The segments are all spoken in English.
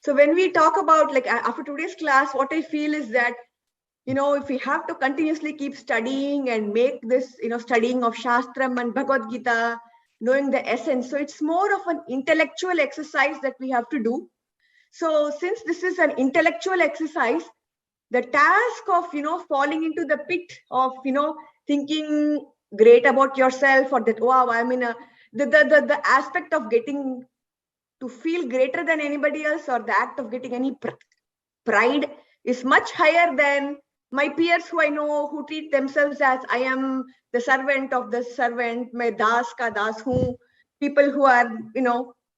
So when we talk about, like, after today's class, what I feel is that, if we have to continuously keep studying and make this, studying of Shastram and Bhagavad Gita, knowing the essence. So it's more of an intellectual exercise that we have to do. So since this is an intellectual exercise, the task of, falling into the pit of, thinking great about yourself, or that, wow, I'm in the aspect of getting to feel greater than anybody else, or the act of getting any pride is much higher than my peers who I know, who treat themselves as, I am the servant of the servant, my das ka das hu, people who are,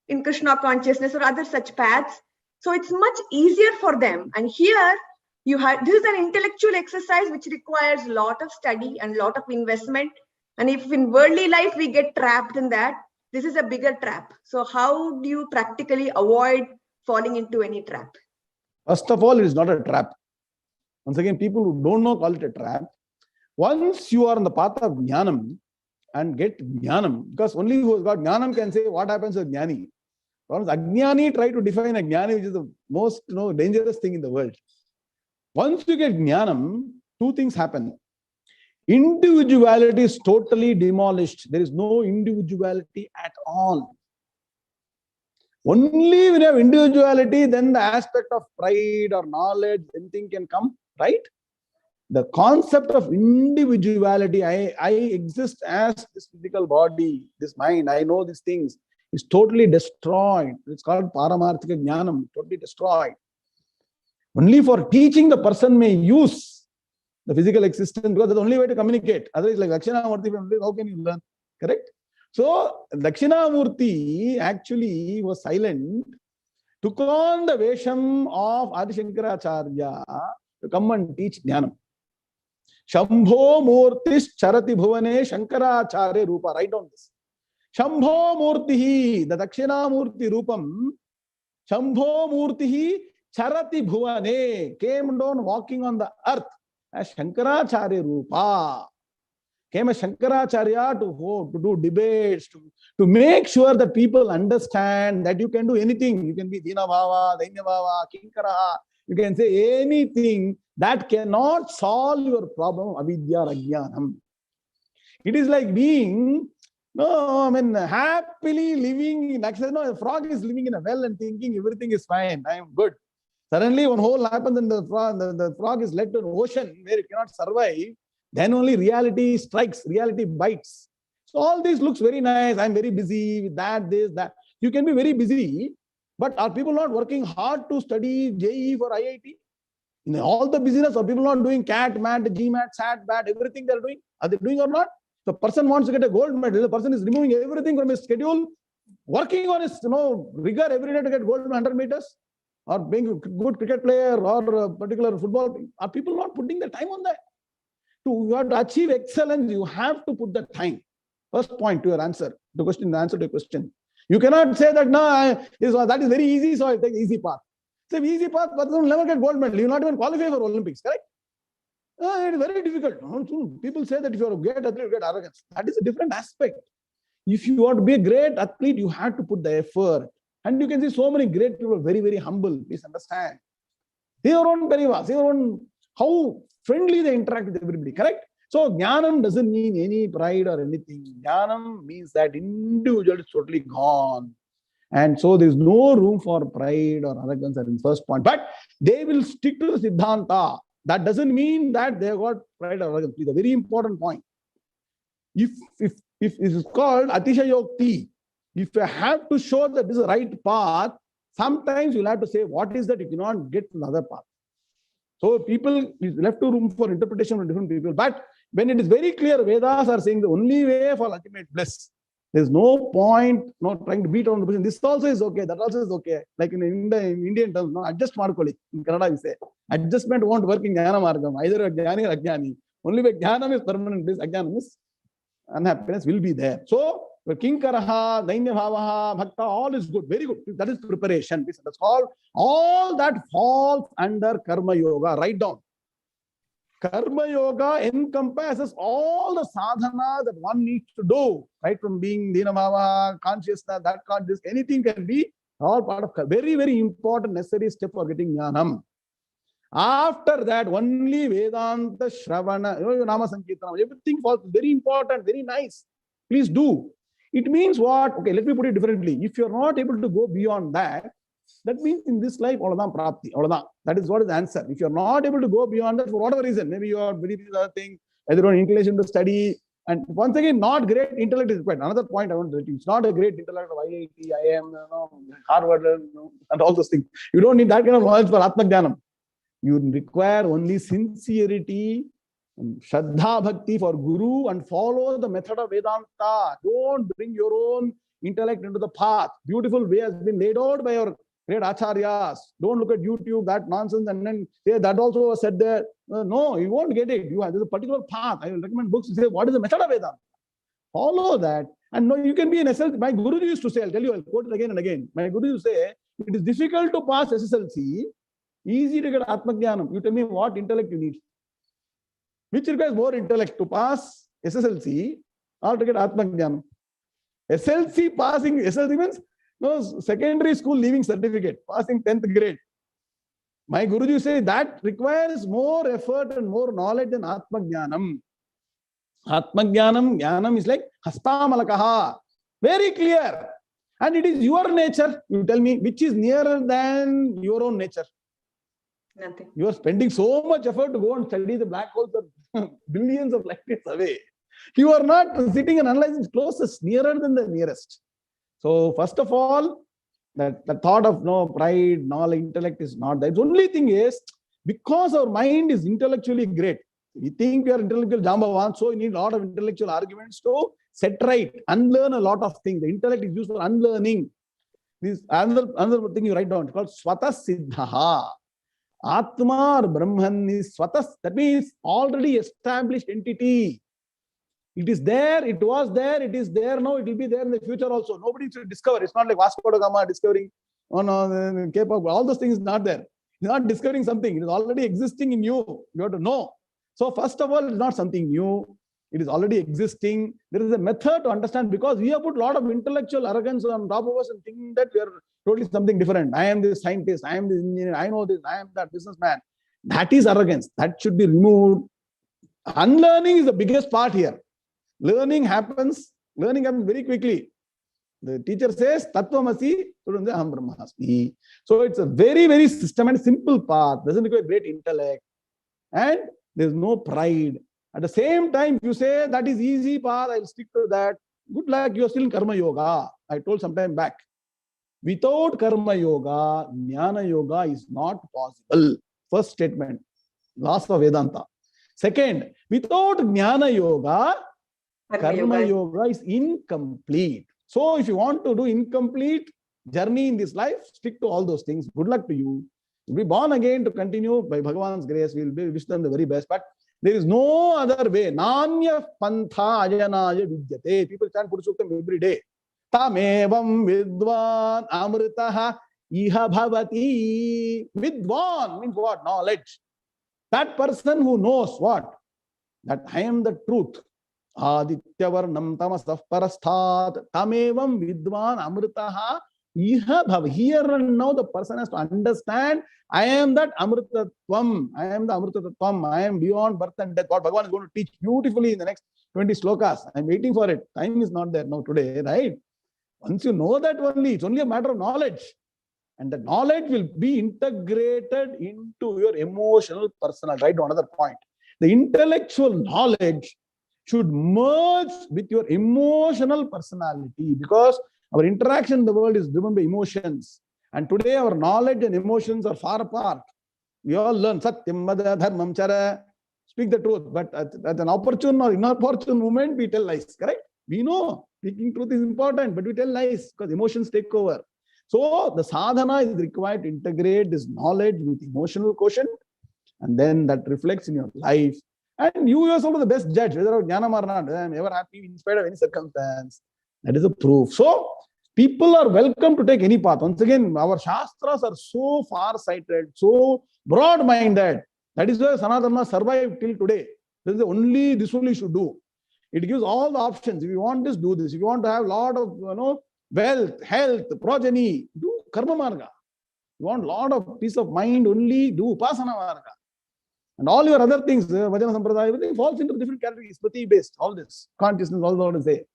in Krishna consciousness or other such paths. So it's much easier for them. And here this is an intellectual exercise which requires a lot of study and a lot of investment. And if in worldly life we get trapped in that, this is a bigger trap. So how do you practically avoid falling into any trap? First of all, it is not a trap. Once again, people who don't know call it a trap. Once you are on the path of jnanam and get jnanam, because only who has got jnanam can say what happens with jnani. Once ajnani try to define a jnani, which is the most dangerous thing in the world. Once you get jnanam, two things happen. Individuality is totally demolished. There is no individuality at all. Only when you have individuality, then the aspect of pride or knowledge, anything can come, right? The concept of individuality, I exist as this physical body, this mind, I know these things, is totally destroyed. It's called Paramarthika Jnanam, totally destroyed. Only for teaching the person may use the physical existence, because that's the only way to communicate. Otherwise, like Dakshinamurti, how can you learn? Correct? So, Dakshinamurti actually was silent, took on the Vesham of Adi Shankaracharya to come and teach Jnanam. Shambho Murtis Charati Bhuvane Shankaracharya Rupa. Write down this. Shambho Murtihi, the Dakshinamurti Rupam, Shambho Murtihi Charati Bhuvane, came down walking on the earth as Shankaracharya Rupa. Came as Shankaracharya to do debates, to make sure that people understand that you can do anything. You can be Dina Bhava, Dainya Bhava, Kinkaraha. You can say anything that cannot solve your problem of avidya or ajnanam. It is like being, happily living. A frog is living in a well and thinking everything is fine, I am good. Suddenly one hole happens and the frog is led to an ocean where it cannot survive. Then only reality strikes, reality bites. So all this looks very nice. I'm very busy with that, this, that. You can be very busy, but are people not working hard to study JEE for IIT? In all the business, are people not doing CAT, MAT, GMAT, SAT, BAT, everything they're doing? Are they doing or not? The person wants to get a gold medal. The person is removing everything from his schedule, working on his rigor every day to get gold 100 meters, or being a good cricket player or a particular football. Are people not putting the time on that? You have to achieve excellence, you have to put the time. First point to your answer, the answer to your question. You cannot say that, no, that is very easy, so I take easy path. It's an easy path, but you'll never get gold medal. You will not even qualify for Olympics, correct? It is very difficult. People say that if you are a great athlete, you get arrogance. That is a different aspect. If you want to be a great athlete, you have to put the effort. And you can see so many great people, very, very humble. Please understand. Your own perivas, your own, how friendly they interact with everybody, correct? So, jnanam doesn't mean any pride or anything. Jnanam means that individual is totally gone. And so, there is no room for pride or arrogance at the first point. But they will stick to the Siddhanta. That doesn't mean that they have got pride or arrogance. It's a very important point. If it is called Atishayokti, if you have to show that this is the right path, sometimes you'll have to say, what is that you cannot get to the other path? So people is left to room for interpretation from different people. But when it is very clear, Vedas are saying the only way for ultimate bliss. There's no point not trying to beat on the person. This also is okay, that also is okay. Like in Indian terms, no, adjust markoli. In Kannada we say, adjustment won't work in Jnana Margam, either Jnani or Ajnani. Only way Jnanam is permanent, this Ajnanam is unhappiness will be there. So, Kinkaraha, Dainya Bhavaha, Bhakta, all is good, very good. That is preparation. That's all that falls under Karma Yoga. Write down. Karma Yoga encompasses all the sadhana that one needs to do, right? From being Dina Bhava, consciousness, that consciousness, anything can be All part of very, very important necessary step for getting jnanam. After that, only Vedanta, Shravana, Nama Sankirtanam, everything falls. Very important, very nice. Please do. It means what? Okay, let me put it differently. If you're not able to go beyond that, that means in this life, prapti. That is what is the answer. If you're not able to go beyond that for whatever reason, maybe you are very busy with other things, either on inclination to study, and once again, not great intellect is required. Another point I want to tell you, it's not a great intellect of IIT, IIM, Harvard, and all those things. You don't need that kind of knowledge for Atma Jnanam. You require only sincerity, Shraddha Bhakti for Guru, and follow the method of Vedanta. Don't bring your own intellect into the path. Beautiful way has been laid out by your great acharyas. Don't look at YouTube, that nonsense, and then say that also was said there. No, you won't get it. There's a particular path. I will recommend books to say what is the method of Vedanta. Follow that. And no, you can be an SLC. My Guru used to say, I'll tell you, I'll quote it again and again. My Guru used to say, it is difficult to pass SSLC, easy to get Atma Jnanam. You tell me what intellect you need. Which requires more intellect, to pass SSLC or to get Atma Jnanam? SLC passing, SLC means no secondary school leaving certificate, passing 10th grade. My Guruji say that requires more effort and more knowledge than Atma Jnanam. Atma Jnanam, Jnanam is like Hastamalakaha. Very clear. And it is your nature. You tell me which is nearer than your own nature. Nothing. You are spending so much effort to go and study the black holes that billions of light years away. You are not sitting and analyzing closest, nearer than the nearest. So first of all, that the thought of no pride, knowledge, intellect is not that. The only thing is, because our mind is intellectually great, we think we are intellectual Jambavan, so we need a lot of intellectual arguments to set right, unlearn a lot of things. The intellect is used for unlearning. This another thing you write down, it's called Swata Siddhaha. Atma or Brahman is Swata, that means already established entity. It is there, it was there, it is there now, it will be there in the future also. Nobody should discover. It's not like Vasco da Gama discovering Cape of, all those things is not there. It's not discovering something. It is already existing in you. You have to know. So first of all, it's not something new. It is already existing. There is a method to understand, because we have put a lot of intellectual arrogance on top of us and thinking that we are totally something different. I am this scientist, I am this engineer, I know this, I am that businessman. That is arrogance. That should be removed. Unlearning is the biggest part here. Learning happens very quickly. The teacher says, Tattvamasi, Aham Brahmasmi. So it's a very, very systematic, simple path. Doesn't require great intellect. And there's no pride. At the same time, if you say that is easy path, I'll stick to that. Good luck, you are still in Karma Yoga. I told some time back. Without Karma Yoga, Jnana Yoga is not possible. First statement, laws of Vedanta. Second, without Jnana Yoga, Karma Yoga is incomplete. So if you want to do incomplete journey in this life, stick to all those things. Good luck to you. You'll be born again to continue by Bhagavan's grace. We'll wish them the very best. But there is no other way. Nanya pantha ajanaya vidyate. People chant Purushottama every day. Tamevam vidvan amritaha iha bhavati. Vidvan means what? Knowledge. That person who knows what? That I am the truth. Adityavarnam tamasah parasthat tamevam vidvan amritaha iha bhav. Here and now the person has to understand, I am that amritatvam. I am the amritatvam. I am beyond birth and death. What Bhagavan is going to teach beautifully in the next 20 slokas. I'm waiting for it. Time is not there now today, right? Once you know that only, it's only a matter of knowledge. And the knowledge will be integrated into your emotional personal. Right to another point. The intellectual knowledge should merge with your emotional personality, because our interaction in the world is driven by emotions. And today our knowledge and emotions are far apart. We all learn Satyam, Vada, Dharmam, Chara, speak the truth. But at an opportune or inopportune moment, we tell lies, correct? We know speaking truth is important, but we tell lies because emotions take over. So the sadhana is required to integrate this knowledge with emotional quotient, and then that reflects in your life. And you yourself are the best judge, whether jnanam or not. I am ever happy in spite of any circumstance. That is a proof. So people are welcome to take any path. Once again, our shastras are so far-sighted, so broad-minded. That is why Sanatana survived till today. This only you should do. It gives all the options. If you want this, do this. If you want to have a lot of wealth, health, progeny, do karma marga. You want a lot of peace of mind, only do upasana marga. And all your other things, Vajana Sampradaya, everything falls into different categories, Smriti based, all this, consciousness, all that to say.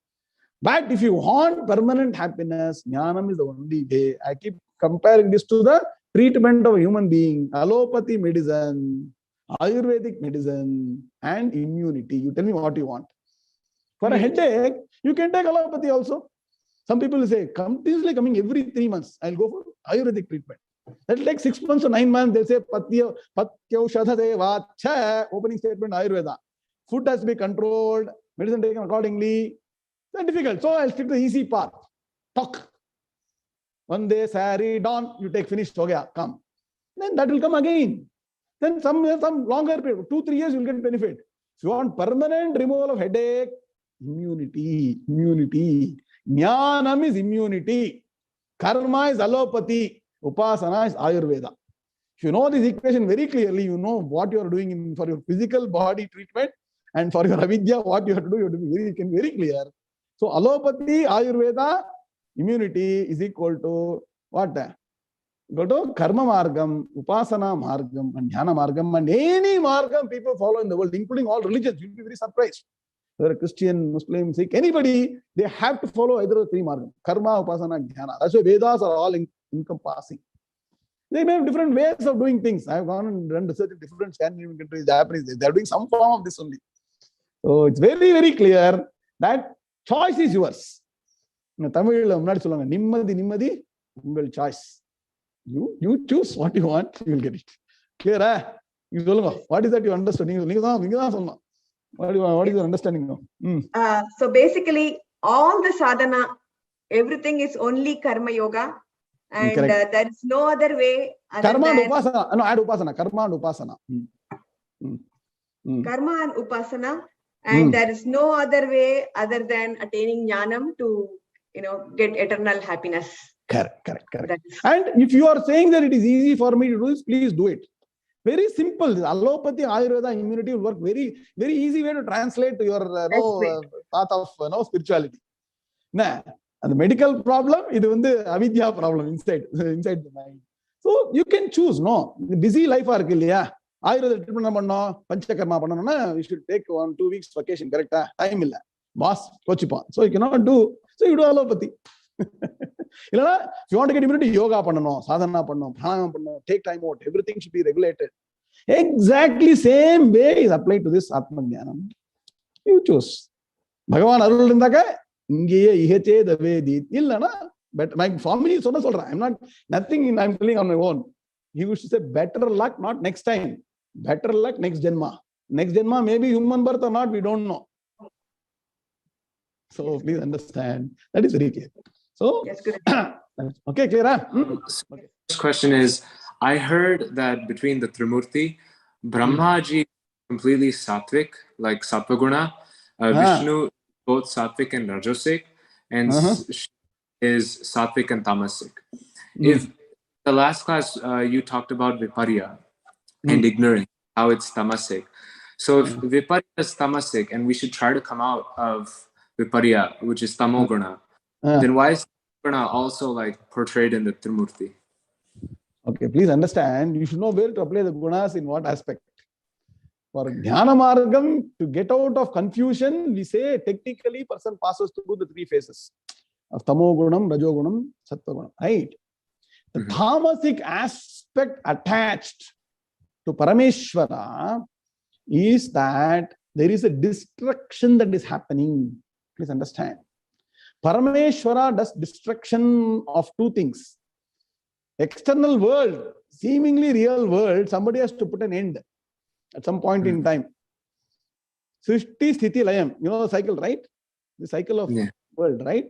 But if you want permanent happiness, Jnanam is the only way. I keep comparing this to the treatment of a human being, allopathy medicine, Ayurvedic medicine, and immunity. You tell me what you want. For a headache, you can take allopathy also. Some people will say, continuously coming every 3 months, I'll go for Ayurvedic treatment. That will take 6 months or 9 months. They'll say, 𝐸𝐸𝐸𝐸𝐸𝐸𝐸𝐸𝐸, opening statement, Ayurveda. Food has to be controlled, medicine taken accordingly. It's difficult. So I'll stick to the easy path. Talk. One day, sari, dawn, you take finished, come. Then that will come again. Then some longer period, 2-3 years, you'll get benefit. If you want permanent removal of headache, immunity. Jnanam is immunity. Karma is allopathy. Upasana is Ayurveda. If you know this equation very clearly, you know what you are doing for your physical body treatment, and for your avidya, what you have to do, you have to be very clear. So allopathy, Ayurveda, immunity is equal to what? Go to karma margam, upasana margam, and dhyana margam, and any margam people follow in the world, including all religions. You'll be very surprised. Whether a Christian, Muslim, Sikh, anybody, they have to follow either of the three margam. Karma, upasana, dhyana. That's why Vedas are all encompassing. They may have different ways of doing things. I've gone and done research in different Scandinavian countries, Japanese. They're doing some form of this only. So it's very, very clear that choice is yours. In Tamil, nimmadi, ungal choice. You choose what you want, you will get it. Clear, eh? What is that you understand? What is your understanding now? So basically, all the sadhana, everything is only karma yoga. And there is no other way. Karma and upasana. No, add upasana. Karma and upasana. Karma and upasana. And there is no other way other than attaining jnanam to, get eternal happiness. Correct. And if you are saying that it is easy for me to do this, please do it. Very simple. Allopathy, Ayurveda, immunity will work. Very, very easy way to translate to your path of spirituality. Nah. And the medical problem, it is the avidya problem inside the mind. So you can choose, no? The busy life are Ayurveda treatment panno, panchakarma panno, you should take 1-2 weeks vacation, correct? Time illa. Boss, kochipa. So you cannot do, so you do allopathy. If you want to get immunity, yoga panno, sadhana panno, pranayama panno, take time out, everything should be regulated. Exactly same way is applied to this Atma Jnanam. You choose. Bhagavan Arul Indaka, but my family is I'm not nothing I'm telling on my own. He used to say better luck, not next time. Better luck next Janma. Next Janma, maybe human birth or not, we don't know. So please understand. That is very clear. So yes, good. Okay, clear. This question is, I heard that between the Trimurti, Brahmaji completely Satwik, like Satvaguna, Vishnu both Satwik and Rajosek, and is Satwik and Tamasic. If the last class you talked about Viparya and ignorance, how it's Tamasic. So if Viparya is Tamasic and we should try to come out of Viparya, which is Tamoguna, then why is Tamoguna also like portrayed in the Trimurti? Okay, please understand, you should know where to apply the gunas in what aspect. For Dhyana Margam, to get out of confusion, we say technically person passes through the 3 phases of Tamogunam, Rajogunam, Sattvagunam. Right? The tamasic aspect attached to Parameshwara is that there is a destruction that is happening. Please understand. Parameshwara does destruction of 2 things. External world, seemingly real world, somebody has to put an end at some point in time. Srishti, Sthiti, Layam. You know the cycle, right? The cycle of world, right?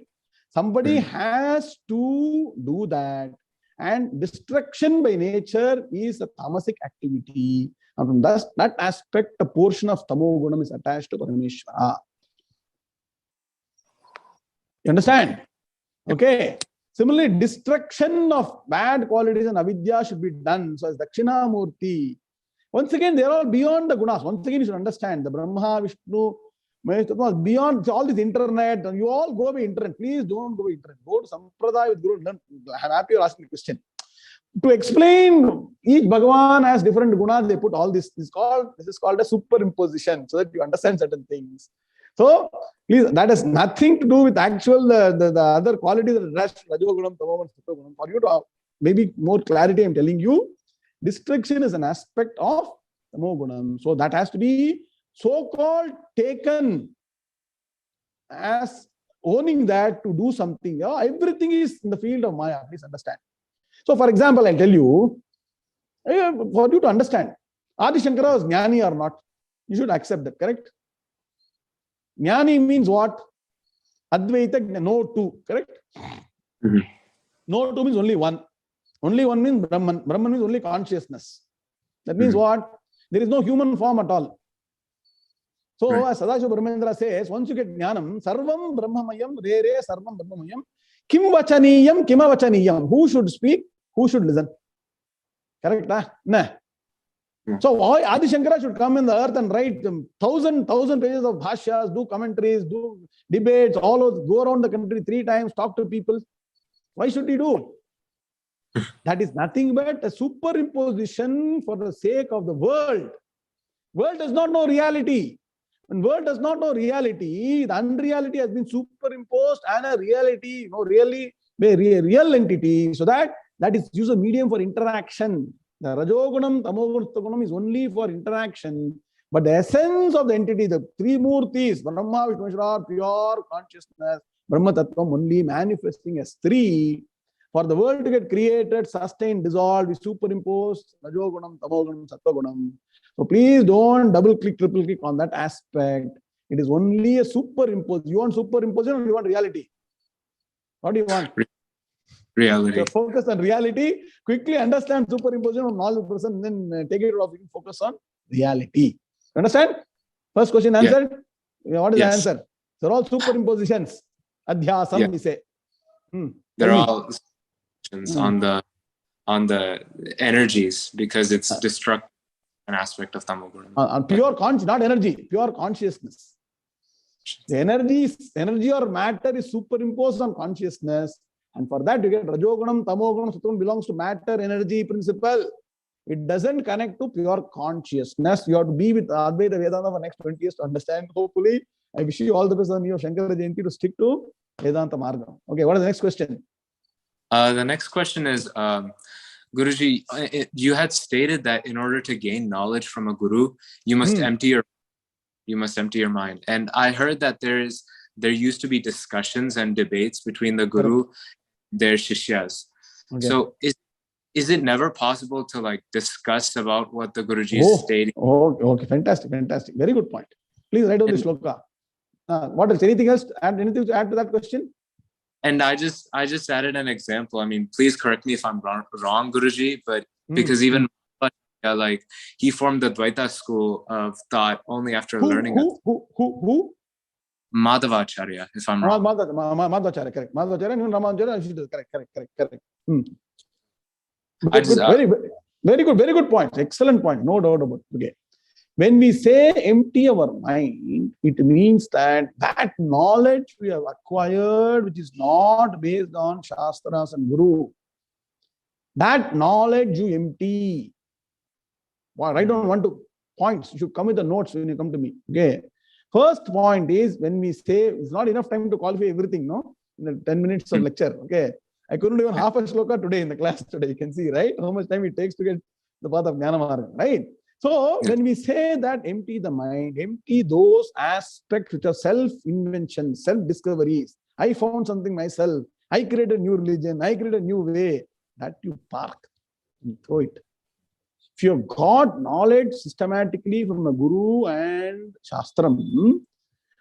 Somebody has to do that. And destruction by nature is a tamasic activity. And from that aspect, a portion of Tamogunam is attached to Parameshwara. You understand? Okay. Similarly, destruction of bad qualities and avidya should be done. So as Dakshinamurti, once again, they are all beyond the gunas. Once again, you should understand the Brahma, Vishnu, Beyond all this internet, and you all go by internet. Please don't go by internet. Go to Sampradaya with Guru. I'm happy you're asking the question. To explain each Bhagavan has different gunas, they put all this. This is called a superimposition, so that you understand certain things. So please, that has nothing to do with actual the other qualities of Rajogunam, Tamagunam, Sattvagunam. For you to maybe more clarity, I'm telling you, distraction is an aspect of Tamogunam. So that has to be so-called taken as owning that to do something. Yeah, everything is in the field of Maya. Please understand. So, for example, I'll tell you, for you to understand, Adi Shankara was Jnani or not, you should accept that, correct? Jnani means what? Advaitha, no two, correct? Mm-hmm. No two means only one. Only one means Brahman. Brahman means only consciousness. That means what? There is no human form at all. So, as Sadashiva Brahmendra says, once you get Jnanam, Sarvam Brahmamayam, Re Re Sarvam Brahmamayam, Kim Vachaniyam, Kima Vachaniyam. Who should speak? Who should listen? Correct? Nah. So Adi Shankara should come in the earth and write 1,000 pages of bhashyas, do commentaries, do debates, all of go around the country 3 times, talk to people. Why should he do? That is nothing but a superimposition for the sake of the world. World does not know reality. When world does not know reality, the unreality has been superimposed and a reality, really a real entity. So that is use a medium for interaction. The Rajogunam, Tamogunam, Sattvagunam is only for interaction. But the essence of the entity, the 3 Murtis, Brahma, Vishnu, Maheshwara, are pure consciousness, Brahma Tattvam only manifesting as 3. For the world to get created, sustained, dissolved, is superimposed Rajogunam, Tamogunam, Sattvagunam. So please don't double click, triple click on that aspect. It is only a superimpose. You want superimposition or you want reality? What do you want? Reality. So focus on reality. Quickly understand superimposition on knowledge person, then take it off. Focus on reality. Understand? First question answered. Yeah. What is the answer? They're all superimpositions. Adhyasam, we say. They're all on the energies because it's destructive. An aspect of Tamoguna. Pure conscious, not energy, pure consciousness. The energy or matter is superimposed on consciousness, and for that you get Rajogunam, Tamogunam, Sattvagunam belongs to matter, energy principle. It doesn't connect to pure consciousness. You have to be with Advaita Vedanta for next 20 years to understand. Hopefully, I wish you all the best on your Shankara Jayanti to stick to Vedanta Marga. Okay, what is the next question? The next question is. Guruji, you had stated that in order to gain knowledge from a guru, you must empty your mind. And I heard that there used to be discussions and debates between the guru and their shishyas. Okay. So is it never possible to discuss about what the Guruji is stating? Okay, fantastic. Very good point. Please write down the shloka. What else? Anything else? Anything to add to that question? And I just added an example. I mean, please correct me if I'm wrong, Guruji, but because even he formed the Advaitha school of thought only after learning. Who? Madhavacharya, if I'm wrong. Madhavacharya, correct. Madhavacharya and Ramanujacharya, correct. Very good point. Excellent point. No doubt about it. Okay. When we say empty our mind, it means that knowledge we have acquired, which is not based on Shastras and Guru, that knowledge you empty. Write down 1-2 points. You should come with the notes when you come to me. Okay. First point is when we say it's not enough time to qualify everything, no? In the 10 minutes of lecture. Okay. I couldn't even half a shloka today in the class today. You can see, right? How much time it takes to get the path of Jnana Marga, right? So when we say that empty the mind, empty those aspects which are self-invention, self-discoveries. I found something myself. I created a new religion. I created a new way. That you park and throw it. If you have got knowledge systematically from the Guru and Shastram,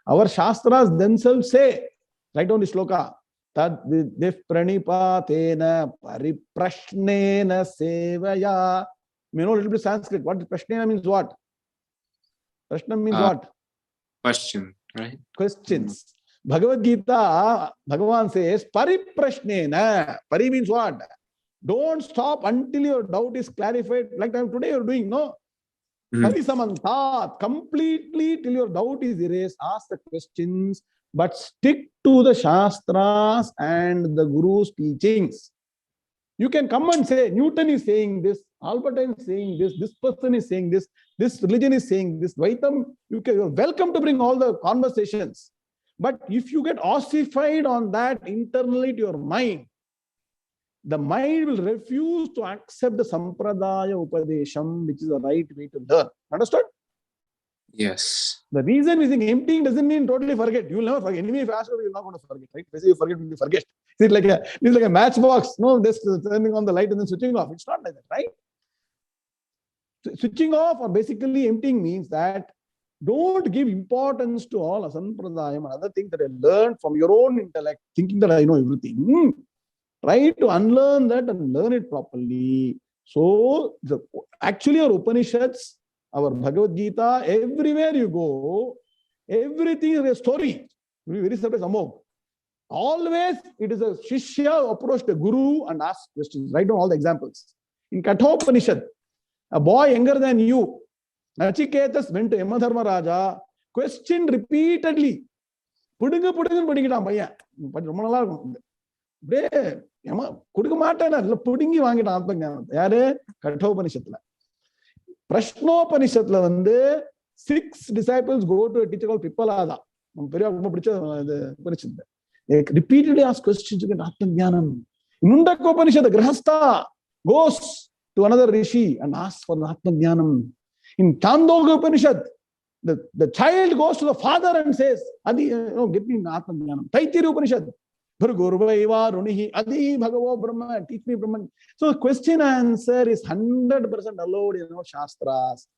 our Shastras themselves say, write down the shloka, Tad vidif pranipatena pariprashnena sevaya. You know a little bit Sanskrit. What Prashnena means what? Prashna means what? Question, right? Questions. Bhagavad Gita, Bhagavan says, Pariprashnena. Pari means what? Don't stop until your doubt is clarified. Like today you're doing, no? Parisamantat, completely till your doubt is erased. Ask the questions, but stick to the Shastras and the Guru's teachings. You can come and say, Newton is saying this, Albert Einstein is saying this person is saying this religion is saying this, Dvaitam, you're welcome to bring all the conversations. But if you get ossified on that internally to your mind, the mind will refuse to accept the Sampradaya Upadesham, which is the right way to learn. Understood? Yes. The reason we think emptying doesn't mean totally forget. You will never forget. Anyway, if you ask, you're not going to forget, right? If you forget, you forget. It's like a matchbox. No, this turning on the light and then switching off. It's not like that, right? Switching off or basically emptying means that don't give importance to all Asampradayam and other things that I learned from your own intellect, thinking that I know everything. Try to unlearn that and learn it properly. So, actually, our Upanishads, our Bhagavad Gita, everywhere you go, everything is a story. Very surprised, Amog. Always, it is a Shishya who approached a Guru and asked questions. Write down all the examples. In Kathopanishad, a boy younger than you, Nachiketas went to Yamadharmaraja, questioned repeatedly. Prashnopanishadla vande 6 disciples go to a teacher called Pippalada. They repeatedly ask questions to get Atmajnanam. Mundakopanishad, the Grahastha goes to another rishi and asks for Atmajnanam. In Chandogya Upanishad, the child goes to the father and says, Adi, get me Atmajnanam. Taittiriya Upanishad, Bhargurvaiva Runihi, Adi Bhagavo Brahma, teach me Brahman. So question answer is 100% allowed in our Shastras.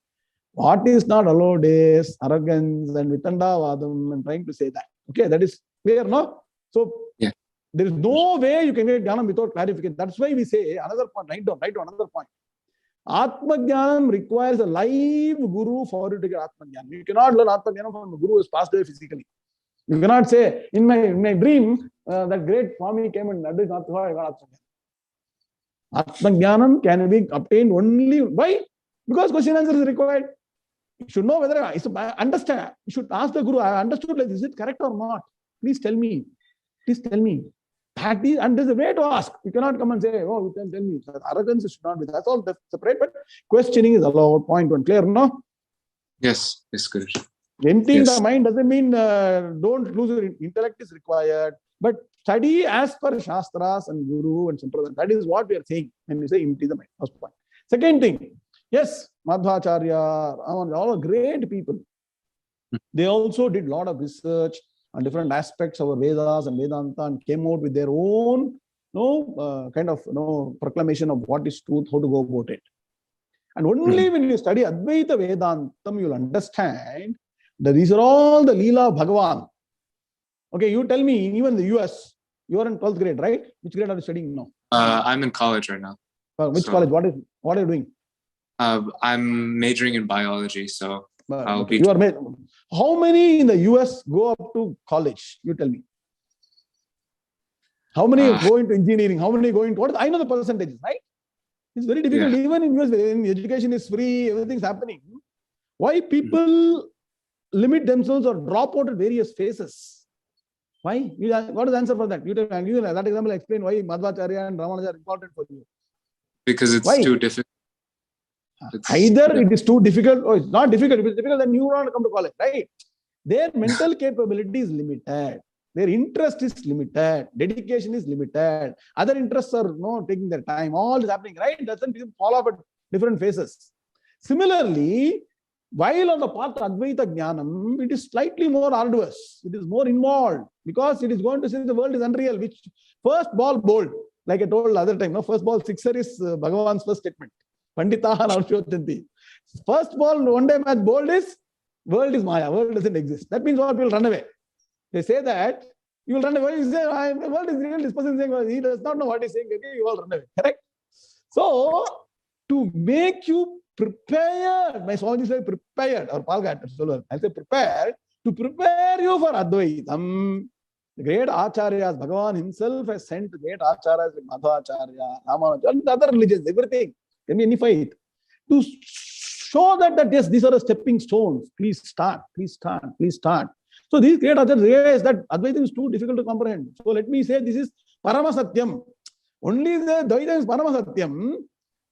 What is not allowed is arrogance and Vitandavadam and trying to say that. Okay, that is clear, no? So yeah, there is no way you can get Jnanam without clarification. That's why we say another point, write down another point. Atmajnanam requires a live Guru for you to get Atmajnanam. You cannot learn Atmajnanam from a Guru who has passed away physically. You cannot say, in my dream, that great Swami came and Advaitha I got Atmajnanam. Atmajnanam can be obtained only, why? Because question answer is required. You should know whether I understand. You should ask the Guru, I understood, like, is it correct or not? Please tell me. Please tell me. That is, and there's a way to ask. You cannot come and say, oh, you can tell me. Arrogance should not be. That's all separate, but questioning is allowed. Point one. Clear, no? Yes, it's good. Emptying the mind doesn't mean don't lose your intellect is required, but study as per Shastras and Guru and Sampradaya. That is what we are saying when we say empty the mind. First point. Second thing, yes, Madhvacharya, all great people. They also did a lot of research on different aspects of our Vedas and Vedanta and came out with their own proclamation of what is truth, how to go about it. And only when you study Advaita Vedantam, you'll understand that these are all the Leela of Bhagavan. Okay, you tell me, even in the US, you are in 12th grade, right? Which grade are you studying now? I'm in college right now. Which college? What are you doing? I'm majoring in biology, so I'll be... How many in the US go up to college? You tell me. How many go into engineering? How many go into... I know the percentages, right? It's very difficult. Yeah. Even in US, education is free, everything's happening. Why people limit themselves or drop out at various phases? Why? What is the answer for that? You tell me. That example, explain why Madhvacharya and Ramanuja are important for you. Because it's too difficult. Either it is too difficult or it's not difficult. If it's difficult, then you want to come to college, right? Their mental capability is limited. Their interest is limited. Dedication is limited. Other interests are taking their time. All is happening, right? Doesn't fall off at different phases. Similarly, while on the path of Advaita Jnanam, it is slightly more arduous. It is more involved because it is going to say the world is unreal. Which first ball bold, like I told the other time, first ball sixer is Bhagavan's first statement. Panditaha Navshyotanti. First ball, one day match bold is world is Maya. World doesn't exist. That means what will run away. They say that you will run away. You say, the world is real. This person is saying, he does not know what he's saying. Okay, you all run away. Correct? So, to make you prepared, my Swami said prepared, or Palgat, I say prepared, to prepare you for Advaitam. The great Acharyas, Bhagavan himself has sent the great Acharyas like Madhvacharya, Ramanuja, and other religions, everything. Can be any faith. To show that yes, these are the stepping stones. Please start. So these great authors realize that Advaitam is too difficult to comprehend. So let me say this is Parama Satyam. Only the Dvaitam is Parama Satyam.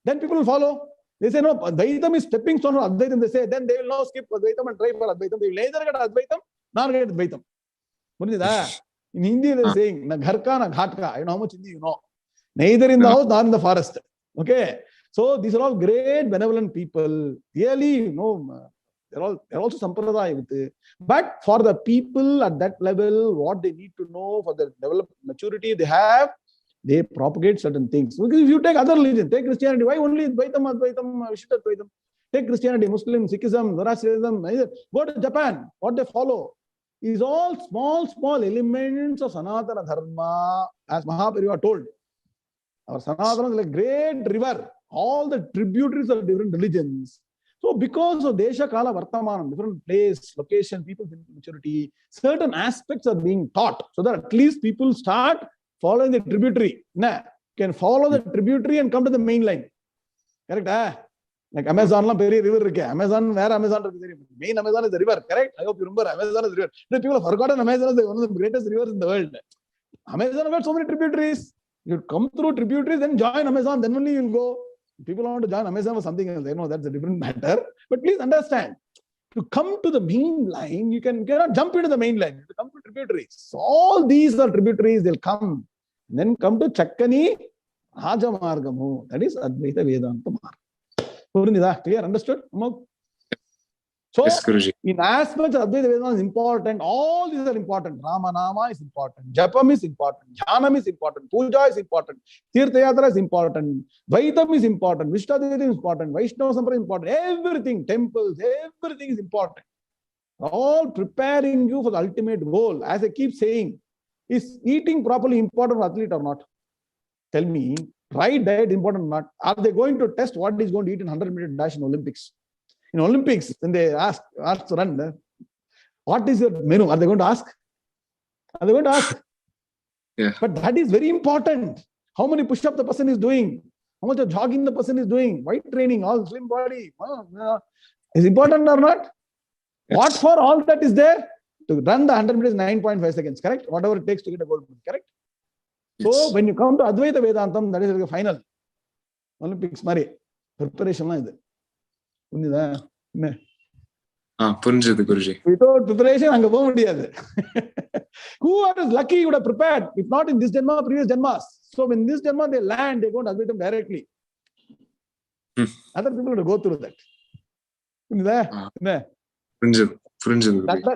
Then people will follow. They say no, Advaitam is stepping stone for Advaitam. They say then they will now skip Advaitam and try for Advaitam. They will neither get Advaitam nor get Advaitam. In Hindi they are saying na ghar ka na ghat ka. I know how much Hindi you know. Neither in the house nor in the forest. Okay. So these are all great benevolent people. Really, they're also sampradaya. But for the people at that level, what they need to know for the developed maturity they propagate certain things. Because if you take other religions, take Christianity, why only Advaitam, Vishishtadvaitam? Take Christianity, Muslim, Sikhism, Zoroastrianism, go to Japan. What they follow is all small elements of Sanatana Dharma, as Mahaperiyava told. Our Sanatana is like a great river. All the tributaries of different religions. So because of Desha Kala Vartamanam, different place, location, people's maturity, certain aspects are being taught so that at least people start following the tributary. Can follow the tributary and come to the main line. Correct? Like Amazon, river. Amazon, where Amazon is? Main Amazon is the river. Correct? I hope you remember Amazon is the river. People have forgotten Amazon is one of the greatest rivers in the world. Amazon has got so many tributaries. You come through tributaries, then join Amazon, then only you will go. People want to join Amazon or something else. They know that's a different matter. But please understand, to come to the main line, you cannot jump into the main line. You have to come to tributaries. So all these are tributaries, they'll come. And then come to Chakkani Rajamargamu. That is Advaita Vedanta Marga. Clear? Understood? So, in as much as Advaita Vedanta is important, all these are important. Rama Nama is important. Japam is important. Jnanam is important. Puja is important. Tirthayatra is important. Dvaitam is important. Vishtadvaitam is important. Vaishnava Sampradaya is important. Everything, temples, everything is important. All preparing you for the ultimate goal. As I keep saying, is eating properly important for athlete or not? Tell me, right diet important or not? Are they going to test what is going to eat in 100-meter dash in Olympics? In Olympics, when they ask to run, what is your menu? Are they going to ask? Yeah. But that is very important. How many push-ups the person is doing? How much of jogging the person is doing? Weight training, all slim body. Is important or not? Yes. What for all that is there? To run the 100 meters 9.5 seconds, correct? Whatever it takes to get a gold medal, correct? Yes. So when you come to Advaita Vedantam, that is like a final. Olympics, Mari. Preparation is Without preparation, who is lucky would have prepared, if not in this Janma, previous Janmas. So when this Janma they land, they go to Advaitam directly. Other people would go through that. That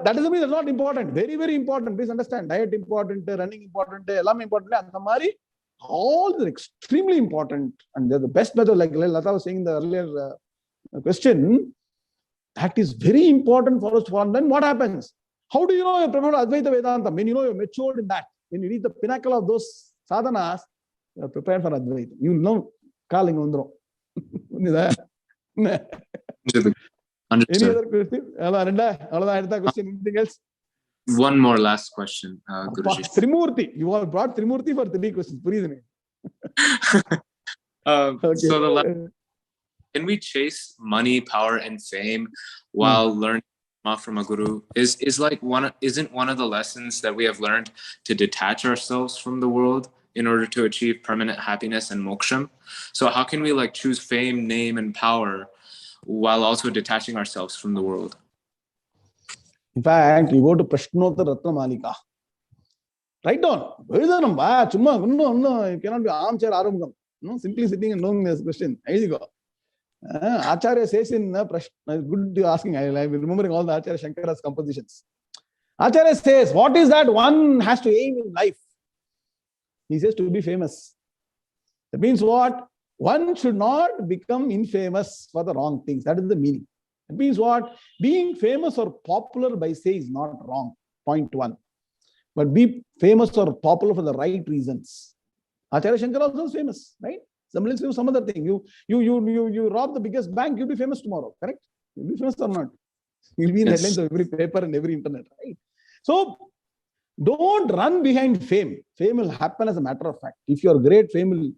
doesn't mean it's not important. Very, very important. Please understand. Diet important, running important, alarm important. All are extremely important. And they're the best method, like Lata was saying in the earlier question, that is very important for us to learn. Then what happens? How do you know you're prepared for Advaita Vedanta? When you know you're matured in that, when you reach the pinnacle of those sadhanas, you're prepared for Advaita. You know, calling Undro. Any other question? Anything else? One more last question, Guruji. Trimurti. You all brought Trimurti for 3 questions. Okay. So can we chase money, power, and fame while learning from a guru? Isn't one of the lessons that we have learned to detach ourselves from the world in order to achieve permanent happiness and moksham? So how can we choose fame, name, and power while also detaching ourselves from the world? In fact, you go to Prashnottara Ratna Malika. Write down. You cannot be armchair arumgam. No, simply sitting and knowing this question. Here you go. Acharya says in good asking. I'm remembering all the Acharya Shankara's compositions. Acharya says, what is that one has to aim in life? He says to be famous. That means what? One should not become infamous for the wrong things. That is the meaning. It means what? Being famous or popular by say is not wrong. Point 1. But be famous or popular for the right reasons. Acharya Shankara also is famous, right? Somebody else do some other thing. You rob the biggest bank, you'll be famous tomorrow, correct? You'll be famous or not? You'll be in the headlines of every paper and every internet, right? So don't run behind fame. Fame will happen as a matter of fact. If you're great, fame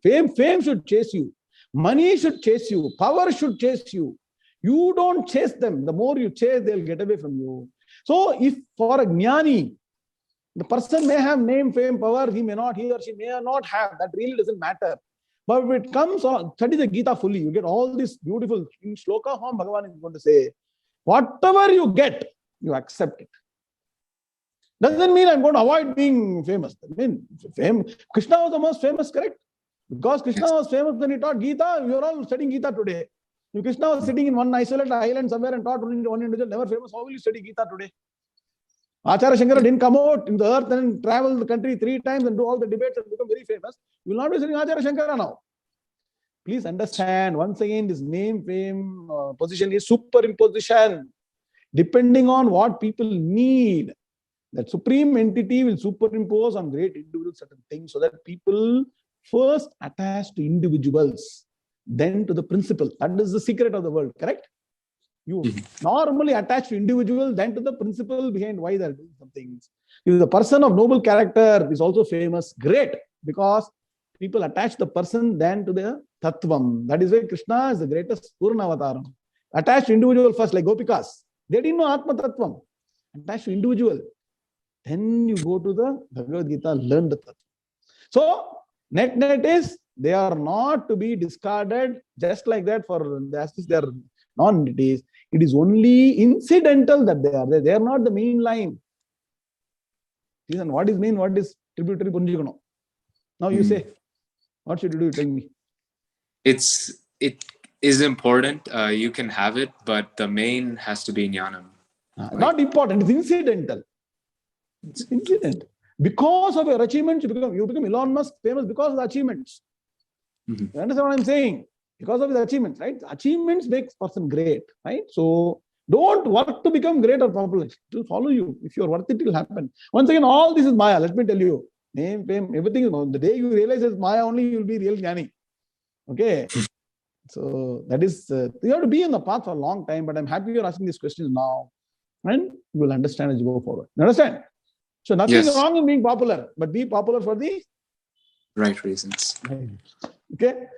should chase you. Money should chase you. Power should chase you. You don't chase them. The more you chase, they'll get away from you. So if for a jnani, the person may have name, fame, power, he or she may not have. That really doesn't matter. But if it comes on, study the Gita fully, you get all this beautiful shloka, how Bhagavan is going to say, whatever you get, you accept it. Doesn't mean I'm going to avoid being famous. I mean, Krishna was the most famous, correct? Because Krishna was famous when he taught Gita, we are all studying Gita today. If Krishna was sitting in one isolated island somewhere and taught only one individual, never famous, how will you study Gita today? Acharya Shankara didn't come out in the earth and travel the country 3 times and do all the debates and become very famous. You will not be studying Acharya Shankara now. Please understand, once again, this name, fame, position is superimposition. Depending on what people need, that supreme entity will superimpose on great individuals certain things so that people first attach to individuals, then to the principle. That is the secret of the world, correct? You normally attach to individual, then to the principle behind why they are doing some things. If the person of noble character is also famous, great, because people attach the person then to the tattvam. That is why Krishna is the greatest Purna Avataram. Attach to individual first, like Gopikas. They didn't know Atma Tattvam. Attach to individual. Then you go to the Bhagavad Gita, learn the tattva. So, net is, they are not to be discarded just like that for the they are non-entities. It is only incidental that they are there. They are not the main line. Listen, what is main? What is tributary? Now you say, what should you do? Tell me. It is important. You can have it, but the main has to be jnanam. Not important. It's incidental. It's incident. Because of your achievements, you become Elon Musk famous because of the achievements. You understand what I'm saying? Because of his achievements, right? Achievements makes person great, right? So don't work to become great or popular. It will follow you. If you're worth it, it will happen. Once again, all this is Maya. Let me tell you. Name, fame, everything is Maya. The day you realize it's Maya only, you will be real jnani. Okay? So that is, you have to be on the path for a long time, but I'm happy you're asking these questions now. And you will understand as you go forward. You understand? So nothing wrong in being popular, but be popular for the right reasons. Okay?